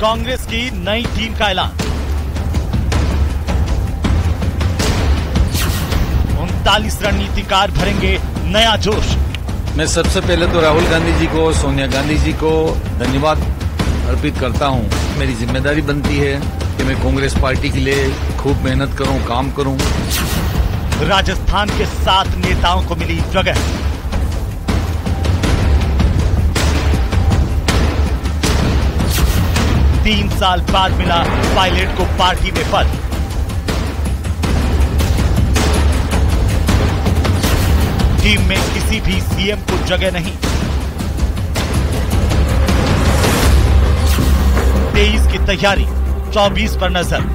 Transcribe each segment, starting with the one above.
कांग्रेस की नई टीम का ऐलान। 39 रणनीतिकार भरेंगे नया जोश। मैं सबसे पहले तो राहुल गांधी जी को, सोनिया गांधी जी को धन्यवाद अर्पित करता हूं। मेरी जिम्मेदारी बनती है कि मैं कांग्रेस पार्टी के लिए खूब मेहनत करूं, काम करूं। राजस्थान के 7 नेताओं को मिली जगह। तीन साल बाद मिला पायलट को पार्टी में पद। टीम में किसी भी सीएम को जगह नहीं। 23 की तैयारी, 24 पर नजर।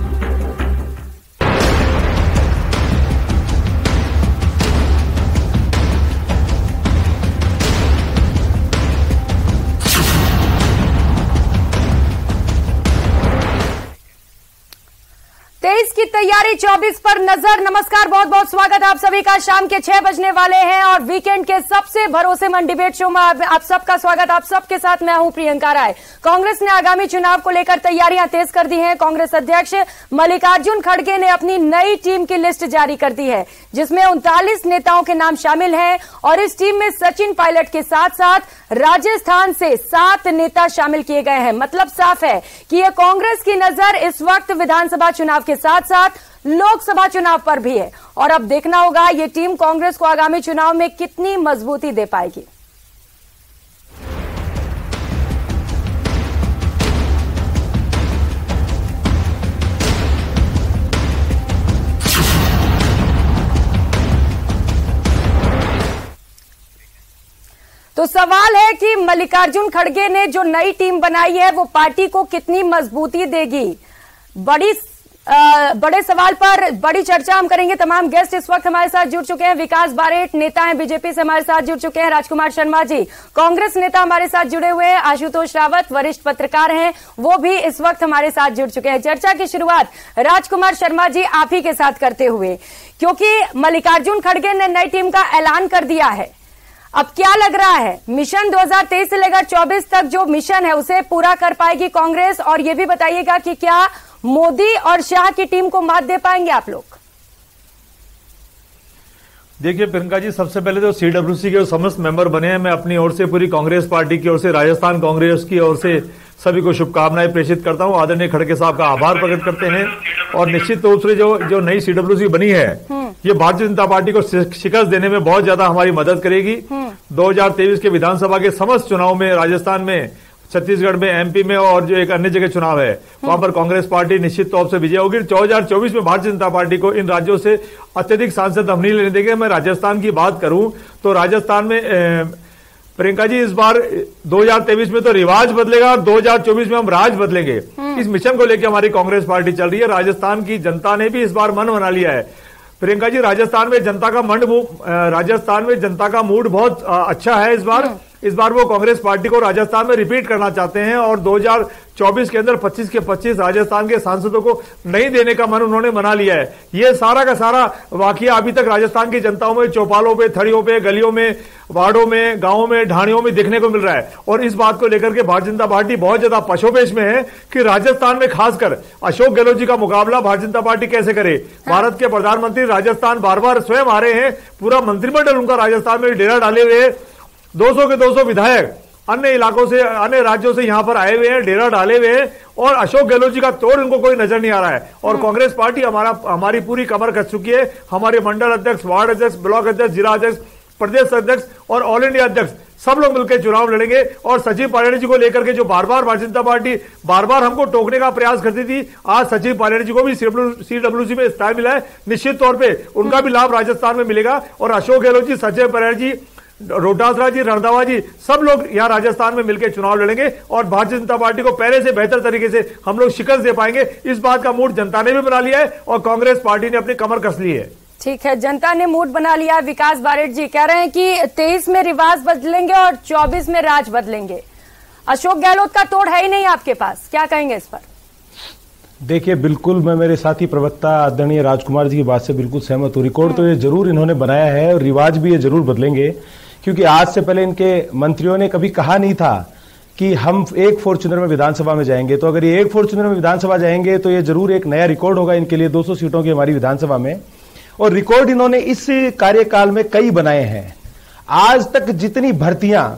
की तैयारी, 24 पर नजर। नमस्कार, बहुत बहुत स्वागत आप सभी का। शाम के 6 बजने वाले हैं और वीकेंड के सबसे भरोसेमंद डिबेट शो में आप सबका स्वागत। आप सबके साथ मैं हूं प्रियंका राय। कांग्रेस ने आगामी चुनाव को लेकर तैयारियां तेज कर दी हैं। कांग्रेस अध्यक्ष मल्लिकार्जुन खड़गे ने अपनी नई टीम की लिस्ट जारी कर दी है, जिसमें 39 नेताओं के नाम शामिल हैं और इस टीम में सचिन पायलट के साथ साथ राजस्थान से 7 नेता शामिल किए गए हैं। मतलब साफ है कि यह कांग्रेस की नजर इस वक्त विधानसभा चुनाव के साथ साथ लोकसभा चुनाव पर भी है और अब देखना होगा ये टीम कांग्रेस को आगामी चुनाव में कितनी मजबूती दे पाएगी। तो सवाल है कि मल्लिकार्जुन खड़गे ने जो नई टीम बनाई है वो पार्टी को कितनी मजबूती देगी। बड़े सवाल पर बड़ी चर्चा हम करेंगे। तमाम गेस्ट इस वक्त हमारे साथ जुड़ चुके हैं। विकास बारेट नेता हैं, बीजेपी से हमारे साथ जुड़ चुके हैं। राजकुमार शर्मा जी कांग्रेस नेता हमारे साथ जुड़े हुए हैं। आशुतोष रावत वरिष्ठ पत्रकार हैं, वो भी इस वक्त हमारे साथ जुड़ चुके हैं। चर्चा की शुरुआत राजकुमार शर्मा जी आप ही के साथ करते हुए, क्योंकि मल्लिकार्जुन खड़गे ने नई टीम का ऐलान कर दिया है, अब क्या लग रहा है मिशन 2023 से लेकर 24 तक जो मिशन है उसे पूरा कर पाएगी कांग्रेस? और ये भी बताइएगा कि क्या मोदी और शाह की टीम को मात दे पाएंगे आप लोग? देखिए प्रियंका जी, सबसे पहले तो सीडब्ल्यूसी के समस्त मेंबर बने हैं, मैं अपनी ओर से, पूरी कांग्रेस पार्टी की ओर से, राजस्थान कांग्रेस की ओर से सभी को शुभकामनाएं प्रेषित करता हूं। आदरणीय खड़गे साहब का आभार प्रकट करते हैं और निश्चित रूप से जो नई सीडब्ल्यूसी बनी है ये भारतीय जनता पार्टी को शिकस्त देने में बहुत ज्यादा हमारी मदद करेगी। 2023 के विधानसभा के समस्त चुनाव में, राजस्थान में, छत्तीसगढ़ में, एमपी में और जो एक अन्य जगह चुनाव है वहां पर कांग्रेस पार्टी निश्चित तौर से विजय होगी। 2024 में भारतीय जनता पार्टी को इन राज्यों से अत्यधिक सांसद हम नहीं लेने देंगे। मैं राजस्थान की बात करूं तो राजस्थान में प्रियंका जी इस बार 2023 में तो रिवाज बदलेगा और 2024 में हम राज बदलेंगे। इस मिशन को लेकर हमारी कांग्रेस पार्टी चल रही है। राजस्थान की जनता ने भी इस बार मन बना लिया है। प्रियंका जी, राजस्थान में जनता का मूड बहुत अच्छा है इस बार वो कांग्रेस पार्टी को राजस्थान में रिपीट करना चाहते हैं और 2024 के अंदर 25 के 25 राजस्थान के सांसदों को नहीं देने का मन उन्होंने मना लिया है। ये सारा का सारा वाकया अभी तक राजस्थान की जनताओं में, चौपालों पे, थड़ियों पे, गलियों में, वार्डों में, गांवों में, ढाणियों में देखने को मिल रहा है। और इस बात को लेकर के भारतीय जनता पार्टी बहुत ज्यादा पशोपेश में है कि राजस्थान में खासकर अशोक गहलोत जी का मुकाबला भारतीय जनता पार्टी कैसे करे। भारत के प्रधानमंत्री राजस्थान बार बार स्वयं आ रहे हैं, पूरा मंत्रिमंडल उनका राजस्थान में डेरा डाले हुए है। 200 के 200 विधायक अन्य इलाकों से, अन्य राज्यों से यहां पर आए हुए हैं, डेरा डाले हुए हैं और अशोक गहलोत जी का तोड़ उनको कोई नजर नहीं आ रहा है। और कांग्रेस पार्टी हमारी पूरी कमर कस चुकी है। हमारे मंडल अध्यक्ष, वार्ड अध्यक्ष, ब्लॉक अध्यक्ष, जिला अध्यक्ष, प्रदेश अध्यक्ष और ऑल इंडिया अध्यक्ष सब लोग मिलकर चुनाव लड़ेंगे। और सचिन पायलट जी को लेकर के जो बार बार भारतीय जनता पार्टी बार बार हमको टोकने का प्रयास करती थी, आज सचिन पायलट जी को भी सीडब्ल्यूसी में स्थान मिला है। निश्चित तौर पे उनका भी लाभ राजस्थान में मिलेगा। और अशोक गहलोत जी, सचिन पायलट जी, रोहतासरा जी, रणदावा जी, सब लोग यहां राजस्थान में मिलकर चुनाव लड़ेंगे और भारतीय जनता पार्टी को पहले से बेहतर तरीके से हम लोग शिकस्त दे पाएंगे। इस बात का मूड जनता ने भी बना लिया है और कांग्रेस पार्टी ने अपनी कमर कस ली है। ठीक है, जनता ने मूड बना लिया। विकास बारेट जी कह रहे हैं कि 23 में रिवाज बदलेंगे और 24 में राज बदलेंगे। अशोक गहलोत का तोड़ है ही नहीं आपके पास, क्या कहेंगे इस पर? देखिए, बिल्कुल मैं मेरे साथी प्रवक्ता आदरणीय राजकुमार जी की बात से बिल्कुल सहमत हूं। रिकॉर्ड तो ये जरूर इन्होंने बनाया है और रिवाज भी ये जरूर बदलेंगे, क्योंकि आज से पहले इनके मंत्रियों ने कभी कहा नहीं था कि हम एक फॉर्च्यूनर में विधानसभा में जाएंगे, तो अगर ये एक फॉर्च्यूनर में विधानसभा जाएंगे तो ये जरूर एक नया रिकॉर्ड होगा इनके लिए 200 सीटों की हमारी विधानसभा में। और रिकॉर्ड इन्होंने इस कार्यकाल में कई बनाए हैं। आज तक जितनी भर्तियां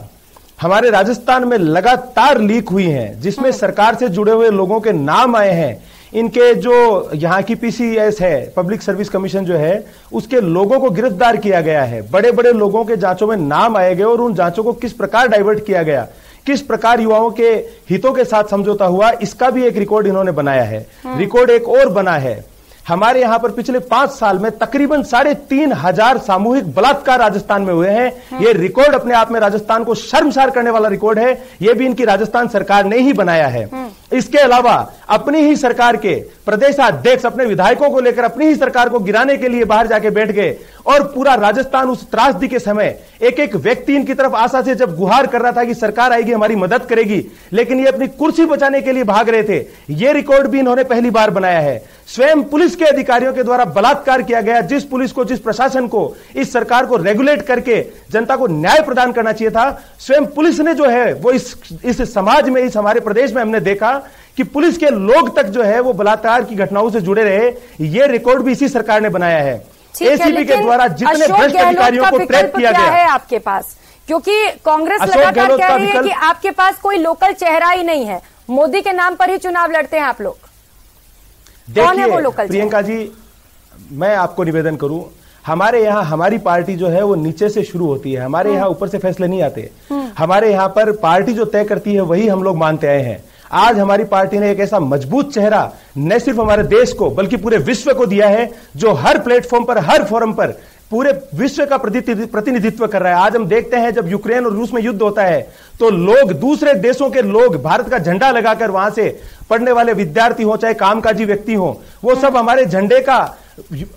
हमारे राजस्थान में लगातार लीक हुई हैं, जिसमें सरकार से जुड़े हुए लोगों के नाम आए हैं, इनके जो यहाँ की पीसीएस है, पब्लिक सर्विस कमीशन जो है, उसके लोगों को गिरफ्तार किया गया है। बड़े बड़े लोगों के जांचों में नाम आए गए और उन जांचों को किस प्रकार डाइवर्ट किया गया, किस प्रकार युवाओं के हितों के साथ समझौता हुआ, इसका भी एक रिकॉर्ड इन्होंने बनाया है। रिकॉर्ड एक और बना है, हमारे यहां पर पिछले 5 साल में तकरीबन 3,500 सामूहिक बलात्कार राजस्थान में हुए हैं। यह रिकॉर्ड अपने आप में राजस्थान को शर्मसार करने वाला रिकॉर्ड है। यह भी इनकी राजस्थान सरकार ने ही बनाया है। इसके अलावा अपनी ही सरकार के प्रदेशाध्यक्ष अपने विधायकों को लेकर अपनी ही सरकार को गिराने के लिए बाहर जाके बैठ गए और पूरा राजस्थान उस त्रासदी के समय एक एक व्यक्ति इनकी तरफ आशा से जब गुहार कर रहा था कि सरकार आएगी, हमारी मदद करेगी, लेकिन ये अपनी कुर्सी बचाने के लिए भाग रहे थे। ये रिकॉर्ड भी इन्होंने पहली बार बनाया है। स्वयं पुलिस के अधिकारियों के द्वारा बलात्कार किया गया। जिस पुलिस को, जिस प्रशासन को, इस सरकार को रेगुलेट करके जनता को न्याय प्रदान करना चाहिए था, स्वयं पुलिस ने जो है वो इस समाज में, इस हमारे प्रदेश में हमने देखा कि पुलिस के लोग तक जो है वो बलात्कार की घटनाओं से जुड़े रहे। ये रिकॉर्ड भी इसी सरकार ने बनाया है। एसीबी के द्वारा जितने भ्रष्ट अधिकारियों को ट्रैप किया गया है आपके पास, क्योंकि कांग्रेस लगातार कह रही है कि आपके पास कोई लोकल चेहरा ही नहीं है, मोदी के नाम पर ही चुनाव लड़ते हैं आप लोग। कौन है वो लोकल? प्रियंका जी, मैं आपको निवेदन करूं, हमारे यहाँ हमारी पार्टी जो है वो नीचे से शुरू होती है। हमारे यहाँ ऊपर से फैसले नहीं आते। हमारे यहाँ पर पार्टी जो तय करती है वही हम लोग मानते आए हैं। आज हमारी पार्टी ने एक ऐसा मजबूत चेहरा न सिर्फ हमारे देश को बल्कि पूरे विश्व को दिया है, जो हर प्लेटफॉर्म पर, हर फोरम पर पूरे विश्व का प्रतिनिधित्व कर रहा है। आज हम देखते हैं जब यूक्रेन और रूस में युद्ध होता है तो लोग, दूसरे देशों के लोग भारत का झंडा लगाकर, वहां से पढ़ने वाले विद्यार्थी हो चाहे कामकाजी व्यक्ति हो, वो सब हमारे झंडे का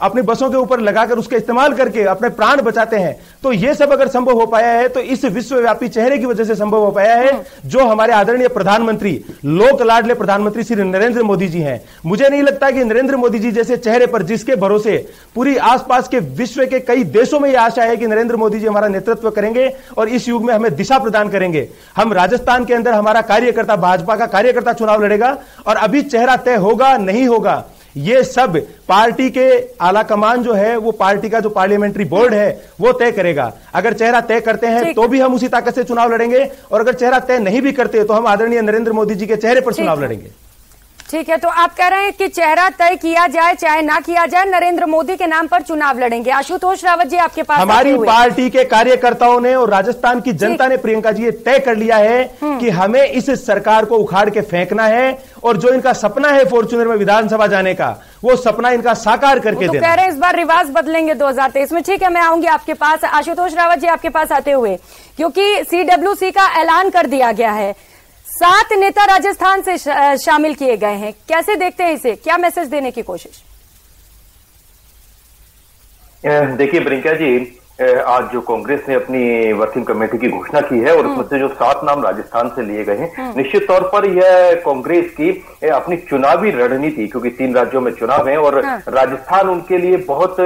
अपनी बसों के ऊपर लगाकर उसका इस्तेमाल करके अपने प्राण बचाते हैं। तो ये सब अगर संभव हो पाया है तो इस विश्वव्यापी चेहरे की वजह से संभव हो पाया है, जो हमारे आदरणीय प्रधानमंत्री, लोक लाडले प्रधानमंत्री श्री नरेंद्र मोदी जी हैं। मुझे नहीं लगता कि नरेंद्र मोदी जी जैसे चेहरे पर, जिसके भरोसे पूरी आसपास के विश्व के कई देशों में यह आशा है कि नरेंद्र मोदी जी हमारा नेतृत्व करेंगे और इस युग में हमें दिशा प्रदान करेंगे। हम राजस्थान के अंदर हमारा कार्यकर्ता, भाजपा का कार्यकर्ता चुनाव लड़ेगा और अभी चेहरा तय होगा नहीं होगा ये सब पार्टी के आला कमान जो है, वो पार्टी का जो पार्लियामेंट्री बोर्ड है वो तय करेगा। अगर चेहरा तय करते हैं तो भी हम उसी ताकत से चुनाव लड़ेंगे, और अगर चेहरा तय नहीं भी करते तो हम आदरणीय नरेंद्र मोदी जी के चेहरे पर चुनाव लड़ेंगे। ठीक है, तो आप कह रहे हैं कि चेहरा तय किया जाए चाहे ना किया जाए, नरेंद्र मोदी के नाम पर चुनाव लड़ेंगे। आशुतोष रावत जी आपके पास, हमारी पार्टी के कार्यकर्ताओं ने और राजस्थान की जनता ने, प्रियंका जी, ये तय कर लिया है कि हमें इस सरकार को उखाड़ के फेंकना है, और जो इनका सपना है फॉर्च्यूनर में विधानसभा जाने का, वो सपना इनका साकार करके देना। कह रहे हैं इस बार रिवाज बदलेंगे 2023 में। ठीक है, मैं आऊंगी आपके पास। आशुतोष रावत जी आपके पास आते हुए, क्योंकि सीडब्ल्यूसी का ऐलान कर दिया गया है, 7 नेता राजस्थान से शामिल किए गए हैं, कैसे देखते हैं इसे? क्या मैसेज देने की कोशिश? देखिए प्रियंका जी, आज जो कांग्रेस ने अपनी वर्किंग कमेटी की घोषणा की है और उसमें से जो 7 नाम राजस्थान से लिए गए हैं, निश्चित तौर पर यह कांग्रेस की अपनी चुनावी रणनीति, क्योंकि 3 राज्यों में चुनाव है और राजस्थान उनके लिए बहुत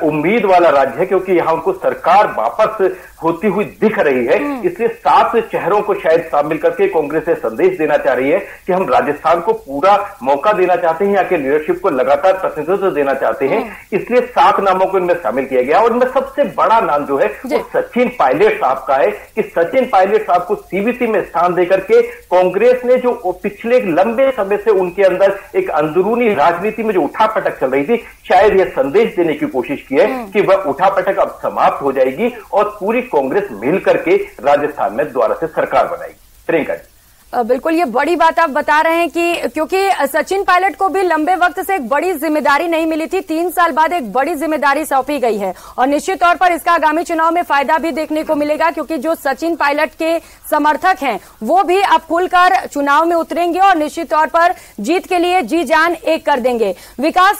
उम्मीद वाला राज्य है, क्योंकि यहाँ उनको सरकार वापस होती हुई दिख रही है। इसलिए 7 चेहरों को शायद शामिल करके कांग्रेस से संदेश देना चाह रही है कि हम राजस्थान को पूरा मौका देना चाहते हैं, यहाँ के लीडरशिप को लगातार प्रतिनिधित्व देना चाहते हैं। इसलिए 7 नामों को इनमें शामिल किया गया, और इनमें सबसे बड़ा नाम जो है वो सचिन पायलट साहब का है कि सचिन पायलट साहब को सीबीसी में स्थान देकर के कांग्रेस ने, जो पिछले लंबे समय से उनके अंदर एक अंदरूनी राजनीति में जो उठापटक चल रही थी, शायद यह संदेश देने की कोशिश की है कि वह उठापटक अब समाप्त हो जाएगी और पूरी कांग्रेस मिलकर के राजस्थान में दोबारा से सरकार बनाएगी। प्रियंका जी, बिल्कुल, ये बड़ी बात आप बता रहे हैं कि क्योंकि सचिन पायलट को भी लंबे वक्त से एक बड़ी जिम्मेदारी नहीं मिली थी, 3 साल बाद एक बड़ी जिम्मेदारी सौंपी गई है, और निश्चित तौर पर इसका आगामी चुनाव में फायदा भी देखने को मिलेगा, क्योंकि जो सचिन पायलट के समर्थक हैं वो भी अब खुलकर चुनाव में उतरेंगे और निश्चित तौर पर जीत के लिए जी जान एक कर देंगे। विकास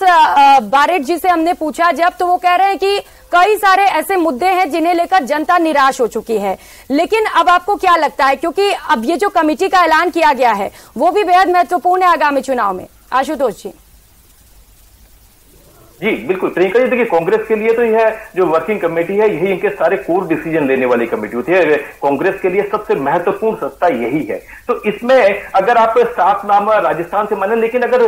बारेट जी से हमने पूछा जब, तो वो कह रहे हैं कि कई सारे ऐसे मुद्दे हैं जिन्हें लेकर जनता निराश हो चुकी है, लेकिन अब आपको क्या लगता है, क्योंकि अब ये जो कमेटी का ऐलान किया गया है वो भी बेहद महत्वपूर्ण है आगामी चुनाव में? आशुतोष जी। जी बिल्कुल प्रियंका जी, देखिए कांग्रेस के लिए तो यह जो वर्किंग कमेटी है यही इनके सारे कोर डिसीजन लेने वाली कमेटी होती है। कांग्रेस के लिए सबसे महत्वपूर्ण सत्ता यही है। तो इसमें अगर आप 7 नाम राजस्थान से माने, लेकिन अगर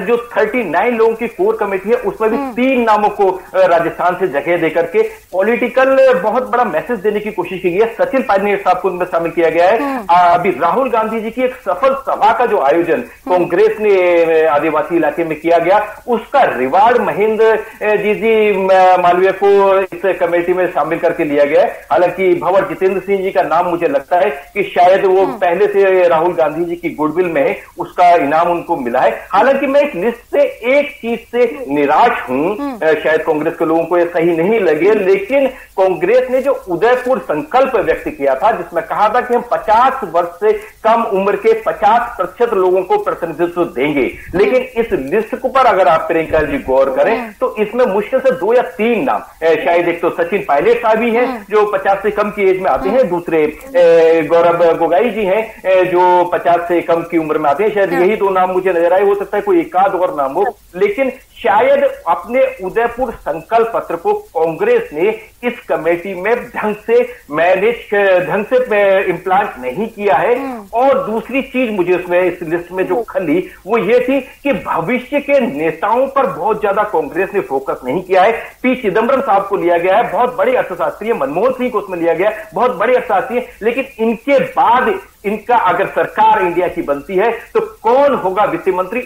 जो 39 लोगों की कोर कमेटी है उसमें भी 3 नामों को राजस्थान से जगह देकर के पॉलिटिकल बहुत बड़ा मैसेज देने की कोशिश की गई है। सचिन पायलट साहब को उनमें शामिल किया गया है। अभी राहुल गांधी जी की एक सफल सभा का जो आयोजन कांग्रेस ने आदिवासी इलाके में किया गया, उसका रिवार्ड महेंद्र जी मालवीय को इस कमेटी में शामिल करके लिया गया है। हालांकि भंवर जितेंद्र सिंह जी का नाम मुझे लगता है कि शायद वो पहले से राहुल गांधी जी की गुडविल में है, उसका इनाम उनको मिला है। हालांकि मैं इस लिस्ट से एक चीज से निराश हूं, शायद कांग्रेस के लोगों को यह सही नहीं लगे, लेकिन कांग्रेस ने जो उदयपुर संकल्प व्यक्त किया था जिसमें कहा था कि हम 50 वर्ष से कम उम्र के 50% लोगों को प्रतिनिधित्व देंगे, लेकिन इस लिस्ट पर अगर आप प्रियंका जी गौर करें तो इसमें मुश्किल से 2 या 3 नाम, शायद एक तो सचिन पायलट साहब ही हैं जो 50 से कम की एज में आते हैं, दूसरे गौरव गोगाई जी हैं जो 50 से कम की उम्र में आते हैं। शायद यही 2 नाम मुझे नजर आए, हो सकता है कोई एक आध और नाम हो, लेकिन शायद अपने उदयपुर संकल्प पत्र को कांग्रेस ने इस कमेटी में ढंग से इम्प्लांट नहीं किया है। और दूसरी चीज मुझे उसमें इस लिस्ट में जो खली वो ये थी कि भविष्य के नेताओं पर बहुत ज्यादा कांग्रेस ने फोकस नहीं किया है। पी चिदम्बरम साहब को लिया गया है, बहुत बड़े अर्थशास्त्री, मनमोहन सिंह को उसमें लिया गया है, बहुत बड़े अर्थशास्त्री, लेकिन इनके बाद इनका अगर सरकार इंडिया की बनती है तो कौन होगा वित्त मंत्री,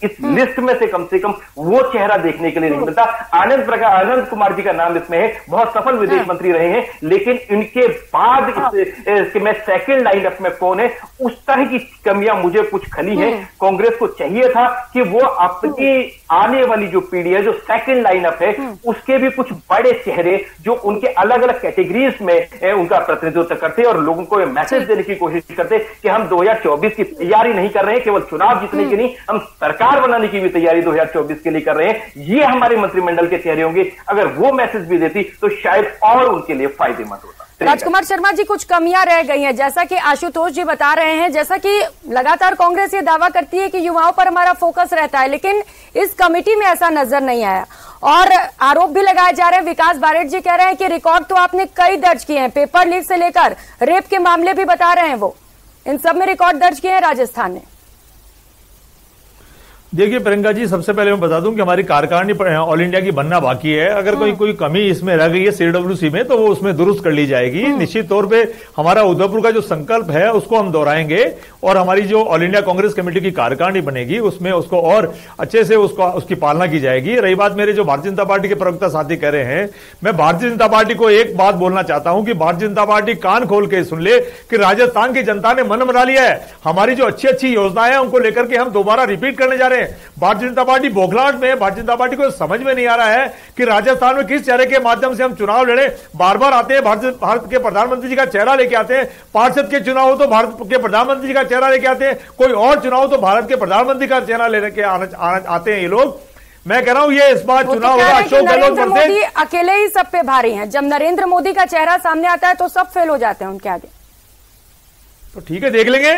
इस लिस्ट में से कम वो चेहरा देखने के लिए नहीं मिलता। आनंद कुमार जी का नाम इसमें है, बहुत सफल विदेश मंत्री रहे हैं, लेकिन इनके बाद इसमें सेकंड लाइनअप में कौन है, उस तरह की कमियां मुझे कुछ खली हैं। कांग्रेस को चाहिए था कि वो अपनी आने वाली जो पीढ़ी है, जो सेकंड लाइनअप है, उसके भी कुछ बड़े चेहरे जो उनके अलग अलग कैटेगरीज में उनका प्रतिनिधित्व करते और लोगों को मैसेज देने की कोशिश करते कि हम 2024 की तैयारी नहीं कर रहे हैं, केवल चुनाव जीतने की नहीं, हम सरकार बनाने की भी तैयारी 2024 के लिए कर रहे हैं। ये हमारे मंत्रिमंडल के चेहरे होंगे। अगर वो मैसेज भी देती तो शायद और उनके लिए फायदेमंद होता। राजकुमार शर्मा जी, कुछ कमियां रह गई हैं, जैसा कि आशुतोष जी बता रहे हैं, जैसा कि लगातार कांग्रेस ये दावा करती है कि युवाओं पर हमारा फोकस रहता है, लेकिन इस कमेटी में ऐसा नजर नहीं आया और आरोप भी लगाए जा रहे हैं। विकास बारेट जी कह रहे हैं कि रिकॉर्ड तो आपने कई दर्ज किए हैं, पेपर लीक से लेकर रेप के मामले भी बता रहे हैं, वो इन सब में रिकॉर्ड दर्ज किए हैं राजस्थान ने। देखिए प्रियंका जी, सबसे पहले मैं बता दूं कि हमारी कार्यकारिणी ऑल इंडिया की बनना बाकी है। अगर कोई कमी इसमें रह गई है सीडब्ल्यूसी में तो वो उसमें दुरुस्त कर ली जाएगी। निश्चित तौर पे हमारा उदयपुर का जो संकल्प है उसको हम दोहराएंगे और हमारी जो ऑल इंडिया कांग्रेस कमेटी की कार्यकारिणी बनेगी उसमें उसको और अच्छे से उसकी पालना की जाएगी। रही बात मेरे जो भारतीय जनता पार्टी के प्रवक्ता साथी कह रहे हैं, मैं भारतीय जनता पार्टी को एक बात बोलना चाहता हूं कि भारतीय जनता पार्टी कान खोल के सुन ले कि राजस्थान की जनता ने मन बना लिया है। हमारी जो अच्छी अच्छी योजनाएं हैं उनको लेकर के हम दोबारा रिपीट करने जा रहे हैं। भारतीय जनता पार्टी बौखलाहट में, भारतीय जनता पार्टी को समझ में नहीं आ रहा है कि राजस्थान में किस चेहरे के माध्यम से हम चुनाव लड़े। बार बार आते हैं, भारत के प्रधानमंत्री जी का चेहरा लेके आते हैं, पार्षद के चुनाव हो तो भारत के प्रधानमंत्री जी का चेहरा लेके आते हैं, कोई और चुनाव तो भारत के प्रधानमंत्री का चेहरा लेके आते हैं ये लोग। मैं कह रहा हूं ये इस बार चुनाव होगा अशोक गहलोत पर से। अकेले ही सब पे भारी हैं, जब नरेंद्र मोदी का चेहरा सामने आता है तो सब फेल हो जाते हैं उनके आगे। तो ठीक है, देख लेंगे,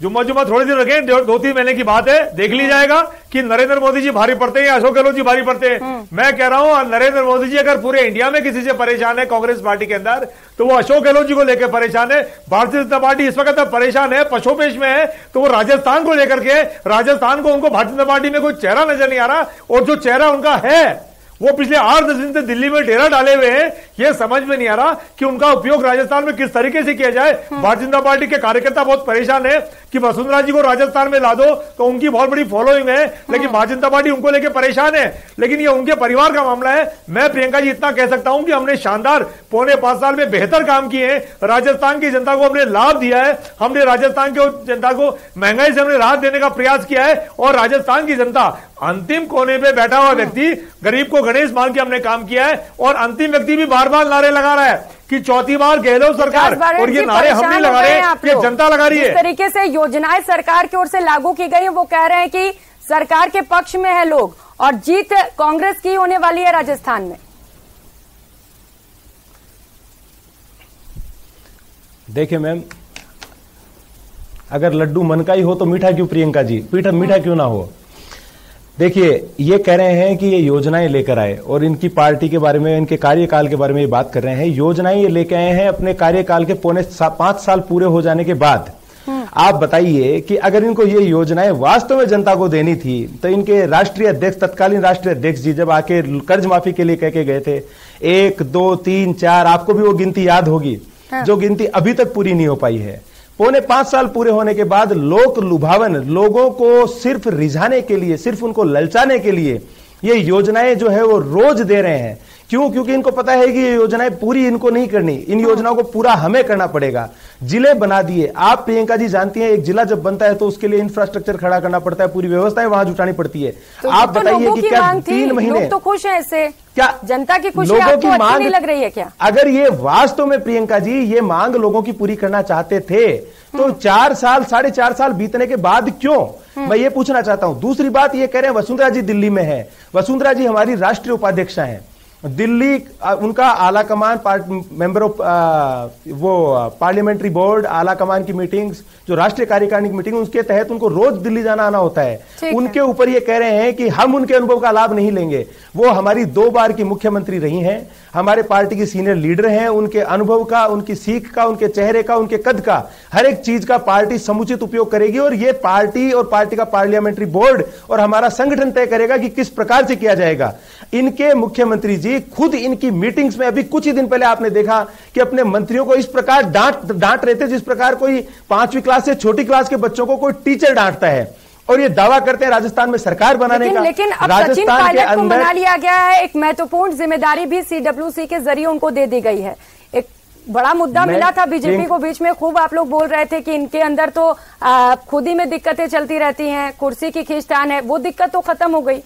जुम्मा थोड़े दिन रखें, 2-3 महीने की बात है, देख ली जाएगा कि नरेंद्र मोदी जी भारी पड़ते हैं या अशोक गहलोत जी भारी पड़ते हैं। मैं कह रहा हूं नरेंद्र मोदी जी अगर पूरे इंडिया में किसी से परेशान है कांग्रेस पार्टी के अंदर तो वो अशोक गहलोत जी को लेकर परेशान है। भारतीय जनता पार्टी इस वक्त परेशान है, पशोपेश में है, तो वो राजस्थान को लेकर के, राजस्थान को उनको भारतीय जनता पार्टी में कोई चेहरा नजर नहीं आ रहा और जो चेहरा उनका है वो पिछले 8-10 दिन से दिल्ली में डेरा डाले हुए हैं। ये समझ में नहीं आ रहा कि उनका उपयोग राजस्थान में किस तरीके से किया जाए। भारतीय जनता पार्टी के कार्यकर्ता बहुत परेशान है कि वसुंधरा जी को राजस्थान में ला दो तो उनकी बहुत बड़ी फॉलोइंग है, लेकिन भारतीय जनता पार्टी उनको लेकर परेशान है। लेकिन ये उनके परिवार का मामला है। मैं प्रियंका जी इतना कह सकता हूं कि हमने शानदार 4.5 साल में बेहतर काम किए हैं। राजस्थान की जनता को हमने लाभ दिया है, हमने राजस्थान की जनता को महंगाई से हमने राहत देने का प्रयास किया है और राजस्थान की जनता, अंतिम कोने पे बैठा हुआ व्यक्ति, गरीब को गणेश मान के हमने काम किया है और अंतिम व्यक्ति भी बार बार नारे लगा रहा है कि चौथी बार गहलोत सरकार, और ये नारे हम नहीं लगा रहे हैं, ये जनता लगा रही है। इस तरीके से योजनाएं सरकार की ओर से लागू की गई, वो कह रहे हैं कि सरकार के पक्ष में है लोग और जीत कांग्रेस की होने वाली है राजस्थान में। देखिए मैम, अगर लड्डू मन का ही हो तो मीठा क्यों प्रियंका जी, मीठा क्यों ना हो। देखिए, ये कह रहे हैं कि ये योजनाएं लेकर आए और इनकी पार्टी के बारे में, इनके कार्यकाल के बारे में ये बात कर रहे हैं। योजनाएं ये लेकर आए हैं अपने कार्यकाल के 5 साल पूरे हो जाने के बाद। आप बताइए कि अगर इनको ये योजनाएं वास्तव में जनता को देनी थी तो इनके राष्ट्रीय अध्यक्ष, तत्कालीन राष्ट्रीय अध्यक्ष जी जब आके कर्ज माफी के लिए कह के गए थे 1, 2, 3, 4, आपको भी वो गिनती याद होगी, जो गिनती अभी तक पूरी नहीं हो पाई है। 5.25 साल पूरे होने के बाद लोक लुभावन, लोगों को सिर्फ रिझाने के लिए, सिर्फ उनको ललचाने के लिए ये योजनाएं जो है वो रोज दे रहे हैं। क्यों? क्योंकि इनको पता है कि ये योजनाएं पूरी इनको नहीं करनी, इन योजनाओं को पूरा हमें करना पड़ेगा। जिले बना दिए, आप प्रियंका जी जानती हैं एक जिला जब बनता है तो उसके लिए इंफ्रास्ट्रक्चर खड़ा करना पड़ता है, पूरी व्यवस्थाएं वहां जुटानी पड़ती है। तो आप बताइए कि क्या 3 महीने लोग तो खुश है इससे, क्या जनता की खुशी लोगों आपको की अच्छी मांग नहीं लग रही है क्या? अगर ये वास्तव में प्रियंका जी ये मांग लोगों की पूरी करना चाहते थे तो 4 साल 4.5 साल बीतने के बाद क्यों, मैं ये पूछना चाहता हूं। दूसरी बात ये कह रहे हैं वसुंधरा जी दिल्ली में है। वसुंधरा जी हमारी राष्ट्रीय उपाध्यक्षा हैं दिल्ली, उनका आला कमान मेंबर ऑफ वो पार्लियामेंट्री बोर्ड, आला कमान की मीटिंग्स, जो राष्ट्रीय कार्यकारिणी की मीटिंग, उसके तहत उनको रोज दिल्ली जाना आना होता है। उनके ऊपर ये कह रहे हैं कि हम उनके अनुभव का लाभ नहीं लेंगे। वो हमारी 2 बार की मुख्यमंत्री रही हैं, हमारे पार्टी की सीनियर लीडर हैं, उनके अनुभव का, उनकी सीख का, उनके चेहरे का, उनके कद का, हर एक चीज का पार्टी समुचित उपयोग करेगी और ये पार्टी और पार्टी का पार्लियामेंट्री बोर्ड और हमारा संगठन तय करेगा कि किस प्रकार से किया जाएगा। इनके मुख्यमंत्री जी खुद इनकी मीटिंग्स में, अभी कुछ ही दिन पहले आपने देखा कि अपने मंत्रियों को इस प्रकार डांट रहे थे जिस प्रकार कोई 5वीं क्लास से छोटी क्लास के बच्चों को कोई टीचर डांटता है, और ये दावा करते हैं राजस्थान में सरकार बनाने का। लेकिन अब सचिन पायलट को मना लिया गया है, एक महत्वपूर्ण जिम्मेदारी भी CWC के जरिए उनको दे दी गई है। एक बड़ा मुद्दा मिला था बीजेपी को बीच में, खूब आप लोग बोल रहे थे कि इनके अंदर तो खुद ही में दिक्कतें चलती रहती हैं, कुर्सी की खींचतान है, वो दिक्कत तो खत्म हो गई।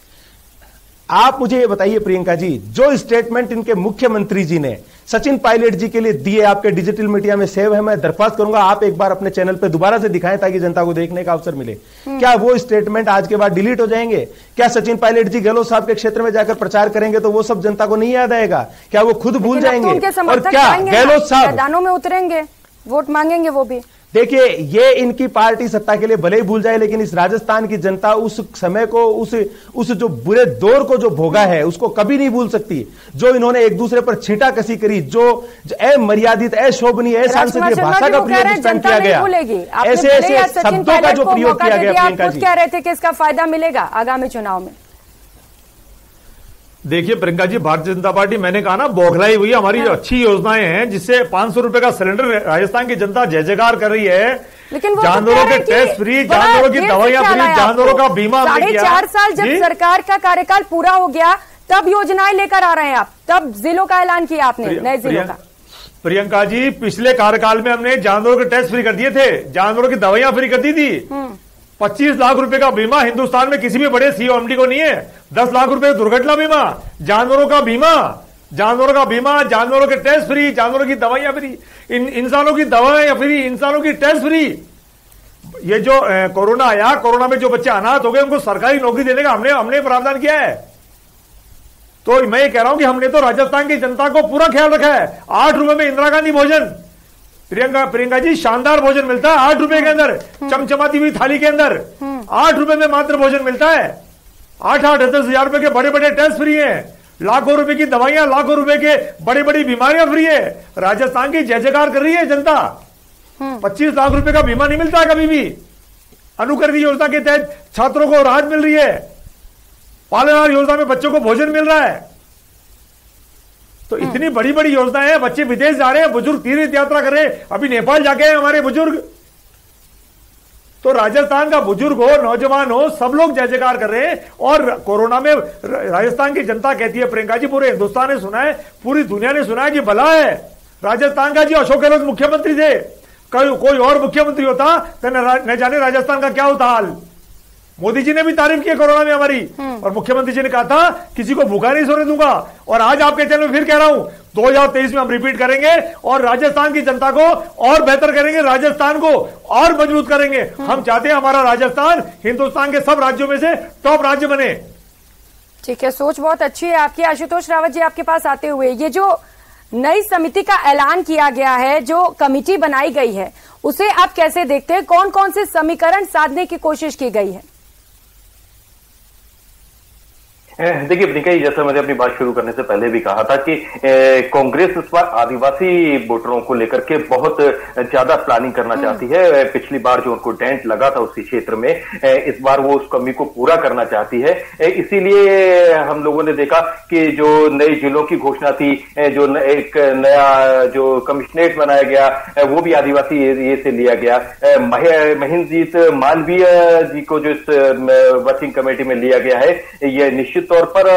आप मुझे ये बताइए प्रियंका जी, जो स्टेटमेंट इनके मुख्यमंत्री जी ने सचिन पायलट जी के लिए दिए, आपके डिजिटल मीडिया में सेव है, मैं दरख्वास्त करूंगा आप एक बार अपने चैनल पे दोबारा से दिखाएं ताकि जनता को देखने का अवसर मिले। क्या वो स्टेटमेंट आज के बाद डिलीट हो जाएंगे? क्या सचिन पायलट जी गहलोत साहब के क्षेत्र में जाकर प्रचार करेंगे तो वो सब जनता को नहीं याद आएगा? क्या वो खुद भूल जाएंगे? और क्या गहलोत साहब मैदानों में उतरेंगे, वोट मांगेंगे वो भी? देखिए, ये इनकी पार्टी सत्ता के लिए भले ही भूल जाए, लेकिन इस राजस्थान की जनता उस समय को, उस जो बुरे दौर को जो भोगा है उसको कभी नहीं भूल सकती। जो इन्होंने एक दूसरे पर छींटाकसी करी, जो अमर्यादित, अशोभनीय, असांसदीय भाषा का प्रयोग किया गया, ऐसे ऐसे शब्दों का जो प्रयोग किया गया, प्रियंका जी कह रहे थे कि इसका फायदा मिलेगा आगामी चुनाव में। देखिए प्रियंका जी, भारतीय जनता पार्टी, मैंने कहा ना, बौखलाई हुई। हमारी जो अच्छी योजनाएं हैं जिससे 500 रुपए का सिलेंडर राजस्थान की जनता जय जयकार कर रही है, लेकिन जानवरों के टेस्ट फ्री, जानवरों की दवाइयां फ्री, जानवरों का बीमा। 4.5 साल जब सरकार का कार्यकाल पूरा हो गया तब योजनाएं लेकर आ रहे हैं आप, तब जिलों का ऐलान किया आपने, नए जिलों का। प्रियंका जी, पिछले कार्यकाल में हमने जानवरों के टेस्ट फ्री कर दिए थे, जानवरों की दवाइयां फ्री कर दी थी। 25 लाख रुपए का बीमा हिंदुस्तान में किसी भी बड़े COMD को नहीं है। 10 लाख रुपए दुर्घटना बीमा, जानवरों का बीमा, जानवरों का बीमा, जानवरों के टेस्ट फ्री, जानवरों की दवाइयां फ्री, इंसानों की दवाएं फ्री, इंसानों की टेस्ट फ्री। ये जो कोरोना आया, कोरोना में जो बच्चे अनाथ हो गए उनको सरकारी नौकरी देने का हमने प्रावधान किया है। तो मैं ये कह रहा हूं कि हमने तो राजस्थान की जनता को पूरा ख्याल रखा है। 8 रुपए में इंदिरा गांधी भोजन, प्रियंका जी, शानदार भोजन मिलता है 8 रुपए के अंदर, चमचमाती हुई थाली के अंदर 8 रुपए में मात्र भोजन मिलता है। 8-10 हजार रुपए के बड़े बड़े टेस्ट फ्री हैं, लाखों रुपए की दवाइयां, लाखों रुपए के बड़ी बड़ी बीमारियां फ्री है। राजस्थान की जय जयकार कर रही है जनता। 25 लाख रुपए का बीमा नहीं मिलता कभी भी। अनुकरणीय योजना के तहत छात्रों को राहत मिल रही है, पालनहार योजना में बच्चों को भोजन मिल रहा है। तो इतनी बड़ी बड़ी योजनाएं हैं। बच्चे विदेश जा रहे हैं, बुजुर्ग तीर्थ यात्रा कर रहे हैं, अभी नेपाल जाके हैं हमारे बुजुर्ग। तो राजस्थान का बुजुर्ग हो, नौजवान हो, सब लोग जय जयकार कर रहे हैं। और कोरोना में राजस्थान की जनता कहती है, प्रियंका जी, पूरे हिंदुस्तान ने सुना है, पूरी दुनिया ने सुना है कि भला है राजस्थान का। जी, अशोक गहलोत मुख्यमंत्री थे, कोई और मुख्यमंत्री होता तो न जाने राजस्थान का क्या होता हाल। मोदी जी ने भी तारीफ की कोरोना में हमारी, और मुख्यमंत्री जी ने कहा था किसी को भूखा नहीं सोने दूंगा। और आज आपके चैनल में फिर कह रहा हूं, 2023 में हम रिपीट करेंगे और राजस्थान की जनता को और बेहतर करेंगे, राजस्थान को और मजबूत करेंगे। हम चाहते हैं हमारा राजस्थान हिंदुस्तान के सब राज्यों में से टॉप राज्य बने। ठीक है, सोच बहुत अच्छी है आपकी। आशुतोष रावत जी, आपके पास आते हुए, ये जो नई समिति का ऐलान किया गया है, जो कमेटी बनाई गई है, उसे आप कैसे देखते हैं? कौन कौन से समीकरण साधने की कोशिश की गई है? देखिए प्रियंका जी, जैसा मैंने अपनी बात शुरू करने से पहले भी कहा था कि कांग्रेस इस बार आदिवासी वोटरों को लेकर के बहुत ज्यादा प्लानिंग करना चाहती है। पिछली बार जो उनको डेंट लगा था उसी क्षेत्र में, इस बार वो उस कमी को पूरा करना चाहती है। इसीलिए हम लोगों ने देखा कि जो नए जिलों की घोषणा थी, जो एक नया जो कमिश्नरेट बनाया गया वो भी आदिवासी एरिया से लिया गया। महेंद्रजीत मालवीय जी को जो इस वर्किंग कमेटी में लिया गया है, यह निश्चित तौर पर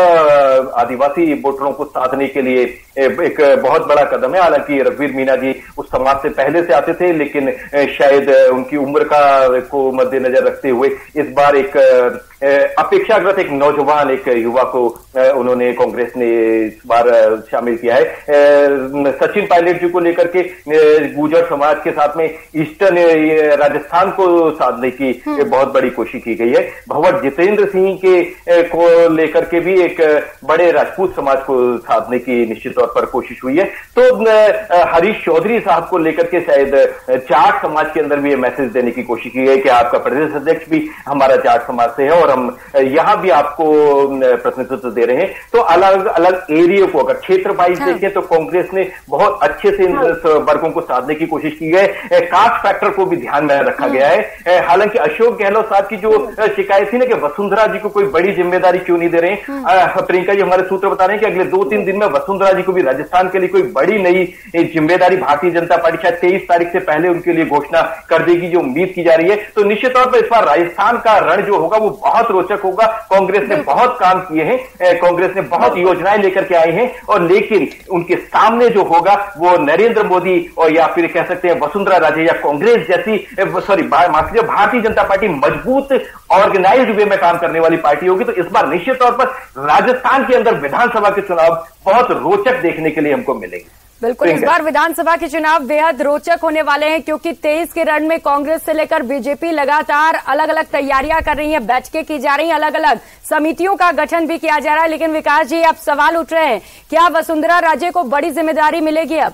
आदिवासी वोटरों को साधने के लिए एक बहुत बड़ा कदम है। हालांकि रघुवीर मीना जी उस समाज से पहले से आते थे, लेकिन शायद उनकी उम्र को मद्देनजर रखते हुए इस बार एक अपेक्षाकृत एक नौजवान, एक युवा को उन्होंने कांग्रेस ने इस बार शामिल किया है। सचिन पायलट जी को लेकर के गुर्जर समाज के साथ में ईस्टर्न राजस्थान को साधने की बहुत बड़ी कोशिश की गई है। भंवर जितेंद्र सिंह को लेकर के भी एक बड़े राजपूत समाज को साधने की निश्चित तौर पर कोशिश हुई है। तो हरीश चौधरी साहब को लेकर के शायद जाट समाज के अंदर भी ये मैसेज देने की कोशिश की है कि आपका प्रदेश अध्यक्ष भी हमारा जाट समाज से है और हम यहां भी आपको प्रतिनिधित्व दे रहे हैं। तो अलग अलग एरिया को अगर क्षेत्र वाइज देखें तो कांग्रेस ने बहुत अच्छे से इन वर्गों को साधने की कोशिश की है। कास्ट फैक्टर को भी ध्यान में रखा गया है। हालांकि अशोक गहलोत साहब की जो शिकायत थी ना कि वसुंधरा जी को कोई बड़ी जिम्मेदारी क्यों नहीं दे रहे हैं, प्रियंका जी हमारे सूत्र बता रहे हैं कि अगले 2-3 दिन में वसुंधरा जी को भी राजस्थान के लिए कोई बड़ी नई जिम्मेदारी भारतीय जनता पार्टी शायद 23 तारीख से पहले उनके लिए घोषणा कर देगी, जो उम्मीद की जा रही है। तो निश्चित तौर पर इस बार राजस्थान का रण जो होगा वो बहुत रोचक होगा। कांग्रेस ने बहुत काम किए हैं, कांग्रेस ने बहुत योजनाएं लेकर के आई हैं, और लेकिन उनके सामने जो होगा वो नरेंद्र मोदी और या फिर कह सकते हैं वसुंधरा राजे या कांग्रेस जैसी भारतीय जनता पार्टी मजबूत ऑर्गेनाइज्ड वे में काम करने वाली पार्टी होगी। तो इस बार निश्चित तौर पर राजस्थान के अंदर विधानसभा के चुनाव बहुत रोचक देखने के लिए हमको मिलेंगे। बिल्कुल, इस बार विधानसभा के चुनाव बेहद रोचक होने वाले हैं क्योंकि 23 के रण में कांग्रेस से लेकर बीजेपी लगातार अलग अलग तैयारियां कर रही हैं, बैठकें की जा रही हैं, अलग अलग समितियों का गठन भी किया जा रहा है। लेकिन विकास जी, अब सवाल उठ रहे हैं, क्या वसुंधरा राजे को बड़ी जिम्मेदारी मिलेगी अब?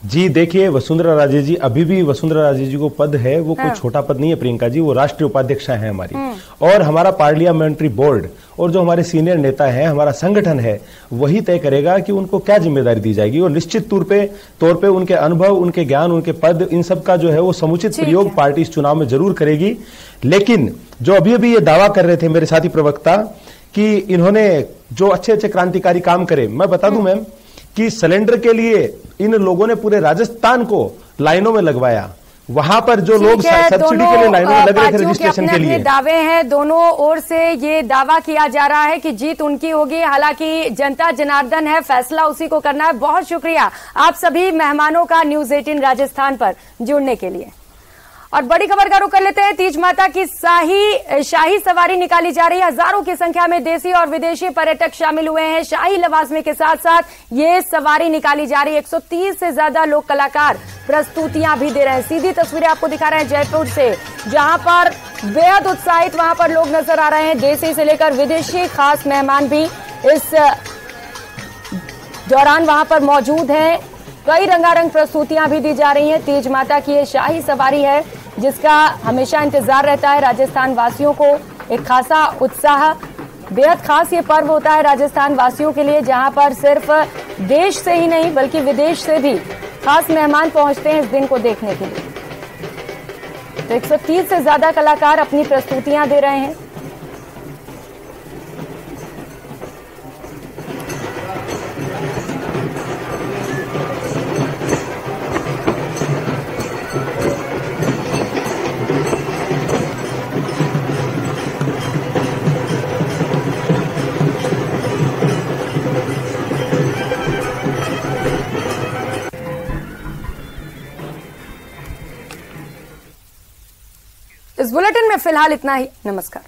जी देखिए, वसुंधरा राजे जी, अभी भी वसुंधरा राजे जी को पद है, वो कोई छोटा पद नहीं है प्रियंका जी, वो राष्ट्रीय उपाध्यक्षा है हमारी। और हमारा पार्लियामेंट्री बोर्ड और जो हमारे सीनियर नेता है, हमारा संगठन है, वही तय करेगा कि उनको क्या जिम्मेदारी दी जाएगी। और निश्चित तौर पे उनके अनुभव, उनके ज्ञान, उनके पद, इन सब का जो है वो समुचित प्रयोग पार्टी इस चुनाव में जरूर करेगी। लेकिन जो अभी ये दावा कर रहे थे मेरे साथी प्रवक्ता कि इन्होंने जो अच्छे क्रांतिकारी काम करे, मैं बता दूं मैम कि सिलेंडर के लिए इन लोगों ने पूरे राजस्थान को लाइनों में लगवाया। वहां पर जो लोग सब्सिडी के लिए लाइनों में लग रहे थे रजिस्ट्रेशन के लिए, दावे हैं दोनों ओर से, ये दावा किया जा रहा है कि जीत उनकी होगी। हालांकि जनता जनार्दन है, फैसला उसी को करना है। बहुत शुक्रिया आप सभी मेहमानों का न्यूज 18 राजस्थान पर जुड़ने के लिए। और बड़ी खबर का रुख कर लेते हैं। तीज माता की शाही सवारी निकाली जा रही है। हजारों की संख्या में देसी और विदेशी पर्यटक शामिल हुए हैं। शाही लवाजमे के साथ साथ ये सवारी निकाली जा रही है। 130 से ज्यादा लोक कलाकार प्रस्तुतियां भी दे रहे हैं। सीधी तस्वीरें आपको दिखा रहे हैं जयपुर से, जहां पर बेहद उत्साहित वहां पर लोग नजर आ रहे हैं, देसी से लेकर विदेशी। खास मेहमान भी इस दौरान वहां पर मौजूद हैं। कई रंगारंग प्रस्तुतियां भी दी जा रही हैं। तीज माता की ये शाही सवारी है जिसका हमेशा इंतजार रहता है राजस्थान वासियों को। एक खासा उत्साह, बेहद खास ये पर्व होता है राजस्थान वासियों के लिए, जहां पर सिर्फ देश से ही नहीं बल्कि विदेश से भी खास मेहमान पहुंचते हैं इस दिन को देखने के लिए। तो 130 से ज्यादा कलाकार अपनी प्रस्तुतियां दे रहे हैं। इस बुलेटिन में फिलहाल इतना ही। नमस्कार।